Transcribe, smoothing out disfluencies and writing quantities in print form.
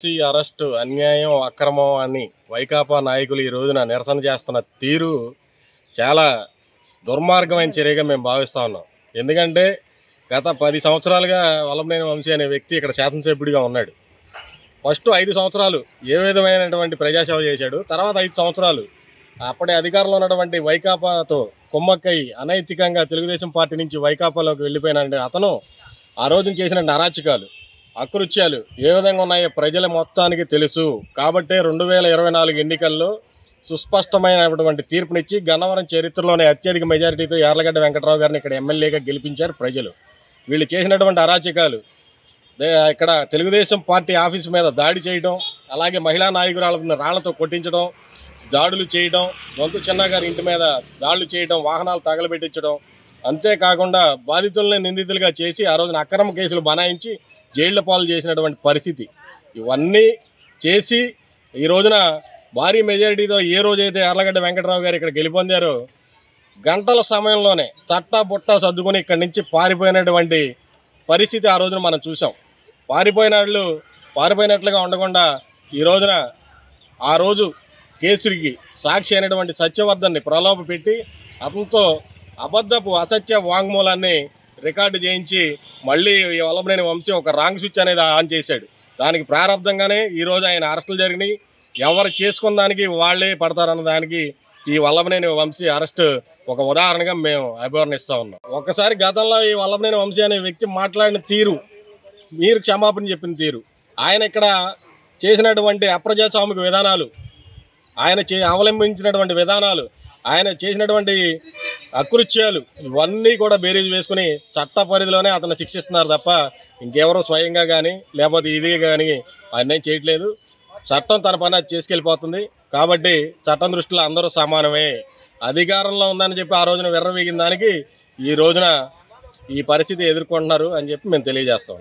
Arrest అన్యాయం, అక్రమం అని వైకాపా నాయకులు ఈ రోజున నిరసన చేస్తున్న తీరు చాలా దుర్మార్గమైన చర్యగా మేము భావిస్తా ఉన్నాం. ఎందుకంటే గత 10 సంవత్సరాలుగా వల్లభనేని వంశీ అనే వ్యక్తి ఇక్కడ శాసనసభ్యుడిగా ఉన్నాడు. ఫస్ట్ 5 సంవత్సరాలు ఏ విధమైనటువంటి ప్రజాసేవ చేశాడు. తర్వాత 5 సంవత్సరాలు అప్పటి అధికారంలో ఉన్నటువంటి వైకాపాతో కుమ్మక్కై అనైతికంగా తెలుగుదేశం పార్టీ నుంచి వైకాపాలోకి వెళ్ళిపోయిన అతను ఆ రోజున చేసిన అరాచకాలు, అకృత్యాలు ఏ విధంగా ఉన్నాయో ప్రజల మొత్తానికి తెలుసు. కాబట్టే 2024 ఎన్నికల్లో సుస్పష్టమైనటువంటి తీర్పునిచ్చి గన్నవరం చరిత్రలోనే అత్యధిక మెజారిటీతో యార్లగడ్డ వెంకటరావు గారిని ఇక్కడ ఎమ్మెల్యేగా గెలిపించారు ప్రజలు. వీళ్ళు చేసినటువంటి అరాచకాలు, ఇక్కడ తెలుగుదేశం పార్టీ ఆఫీసు మీద దాడి చేయడం, అలాగే మహిళా నాయకురాలను రాళ్లతో కొట్టించడం, దాడులు చేయడం, దొంతు చిన్న గారి ఇంటి మీద దాడులు చేయడం, వాహనాలు తగలబెట్టించడం, అంతేకాకుండా బాధితుల్ని నిందితులుగా చేసి ఆ రోజున అక్రమ కేసులు బనాయించి జైళ్ల పాలు చేసినటువంటి పరిస్థితి. ఇవన్నీ చేసి ఈ రోజున భారీ మెజారిటీతో ఏ రోజైతే యార్లగడ్డ వెంకటరావు గారు ఇక్కడ గెలుపొందారో గంటల సమయంలోనే చట్టా బుట్టా సర్దుకొని ఇక్కడి నుంచి పారిపోయినటువంటి పరిస్థితి ఆ రోజున మనం చూసాం. పారిపోయినట్లుగా ఉండకుండా ఈ రోజున ఆ రోజు కేసుకి సాక్షి అయినటువంటి సత్యవర్ధన్ని ప్రలోభ పెట్టి అతనితో అబద్ధపు అసత్య వాంగ్మూలాన్ని రికార్డు చేయించి మళ్ళీ ఈ వల్లభనేని వంశీ ఒక రాంగ్ స్విచ్ అనేది ఆన్ చేశాడు. దానికి ప్రారంభంగానే ఈరోజు ఆయన అరెస్టులు జరిగినాయి. ఎవరు చేసుకున్న దానికి వాళ్ళే పడతారన్న దానికి ఈ వల్లభనేని వంశీ అరెస్ట్ ఒక ఉదాహరణగా మేము అభివర్ణిస్తూ ఉన్నాం. ఒక్కసారి గతంలో ఈ వల్లభనేని వంశీ అనే వ్యక్తి మాట్లాడిన తీరు, మీరు క్షమాపణ చెప్పిన తీరు, ఆయన ఇక్కడ చేసినటువంటి అప్రజాస్వామిక విధానాలు, ఆయన అవలంబించినటువంటి విధానాలు, ఆయన చేసినటువంటి అకృత్యాలు ఇవన్నీ కూడా బేరీజు వేసుకుని చట్ట పరిధిలోనే అతను శిక్షిస్తున్నారు తప్ప ఇంకెవరో స్వయంగా కానీ లేకపోతే ఇది కానీ ఆయన ఏం చేయట్లేదు. చట్టం తన పని అది చేసుకెళ్ళిపోతుంది. కాబట్టి చట్టం దృష్టిలో అందరూ సమానమే. అధికారంలో ఉందని చెప్పి ఆ రోజున విర్రవీగిన దానికి ఈ రోజున ఈ పరిస్థితి ఎదుర్కొంటున్నారు అని చెప్పి మేము తెలియజేస్తాం.